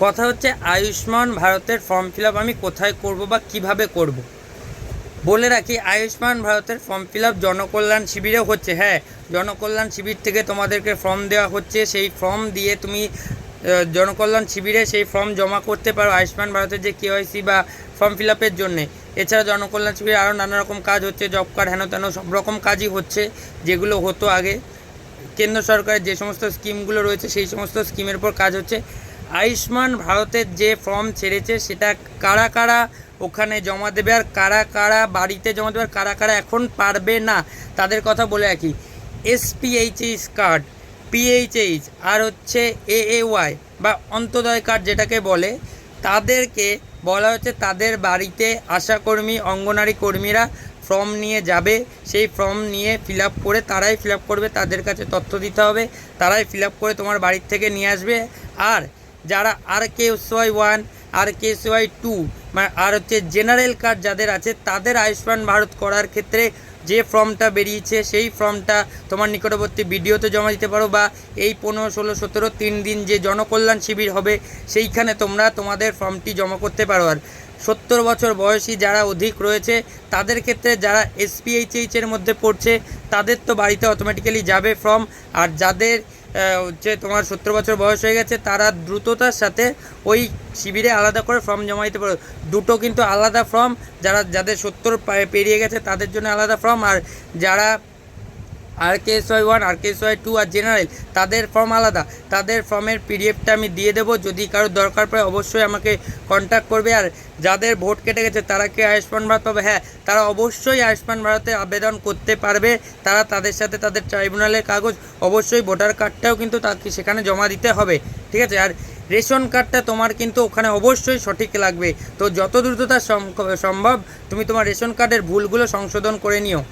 কথা হচ্ছে আয়ুষ্মান ভারতের ফর্ম ফিল আপ আমি কোথায় করব বা কিভাবে করব। বলে রাখি, আয়ুষ্মান ভারতের ফর্ম ফিল আপ জনকল্যাণ শিবিরে হচ্ছে। হ্যাঁ, জনকল্যাণ শিবির থেকে তোমাদেরকে ফর্ম দেওয়া হচ্ছে। সেই ফর্ম দিয়ে তুমি জনকল্যাণ শিবিরে সেই ফর্ম জমা করতে পারো আয়ুষ্মান ভারতের যে কেওয়াইসি বা ফর্ম ফিল আপের জন্যে। এছাড়া জনকল্যাণ শিবিরে আরও নানা রকম কাজ হচ্ছে, জব কার্ড হেন তেন সব রকম কাজই হচ্ছে, যেগুলো হতো আগে। কেন্দ্র সরকারের যে সমস্ত স্কিমগুলো রয়েছে সেই সমস্ত স্কিমের উপর কাজ হচ্ছে। আয়ুষ্মান ভারতের যে ফর্ম ছেড়েছে সেটা কারা কারা ওখানে জমা দেবে আর কারা কারা বাড়িতে জমা দেবে আর কারা কারা এখন পারবে না তাদের কথা বলে রাখি। এসপিএইচএস কার্ড, পিএইচএইচ আর হচ্ছে এএওয়াই বা অন্তোদয় কার্ড যেটাকে বলে, তাদেরকে বলা হচ্ছে তাদের বাড়িতে আশাকর্মী অঙ্গনারী কর্মীরা ফর্ম নিয়ে যাবে। সেই ফর্ম নিয়ে ফিল আপ করে তারাই ফিল আপ করবে, তাদের কাছে তথ্য দিতে হবে, তারাই ফিল আপ করে তোমার বাড়ির থেকে নিয়ে আসবে। আর যারা RKSY 1 RKSY 2 মানে আর হচ্ছে জেনারেল কার্ড যাদের আছে তাদের আয়ুষ্মান ভারত করার ক্ষেত্রে যে ফর্মটা বেরিয়েছে সেই ফর্মটা তোমার নিকটবর্তী বিডিওতে জমা দিতে পারো, বা এই 15, 16, 17 3 দিন যে জনকল্যাণ শিবির হবে সেইখানে তোমরা তোমাদের ফর্মটি জমা করতে পারো। আর 70 বছর বয়সী যারা অধিক রয়েছে তাদের ক্ষেত্রে, যারা এসপিএইচএইচের মধ্যে পড়ছে তাদের তো বাড়িতে অটোমেটিক্যালি যাবে ফর্ম। আর যাদের হচ্ছে তোমার 70 বছর বয়স হয়ে গেছে তারা দ্রুততার সাথে ওই শিবিরে আলাদা করে ফর্ম জমা দিতে পারো। দুটো কিন্তু আলাদা ফর্ম, যাদের 70 পেরিয়ে গেছে তাদের জন্য আলাদা ফর্ম, আর যারা RKSY 1 RKSY 2 আর জেনারেল তাদের ফর্ম আলাদা। তাদের ফর্মের পিডিএফটা আমি দিয়ে দেবো, যদি কারোর দরকার পড়ে অবশ্যই আমাকে কন্ট্যাক্ট করবে। আর যাদের ভোট কেটে গেছে তারা কি আয়ুষ্মান ভারত পাবে? হ্যাঁ, তারা অবশ্যই আয়ুষ্মান ভারতে আবেদন করতে পারবে। তারা তাদের সাথে তাদের ট্রাইব্যুনালের কাগজ, অবশ্যই ভোটার কার্ডটাও কিন্তু তাকে সেখানে জমা দিতে হবে, ঠিক আছে? আর রেশন কার্ডটা তোমার কিন্তু ওখানে অবশ্যই সঠিক লাগবে। তো যত দ্রুততা সম্ভব তুমি তোমার রেশন কার্ডের ভুলগুলো সংশোধন করে নিও।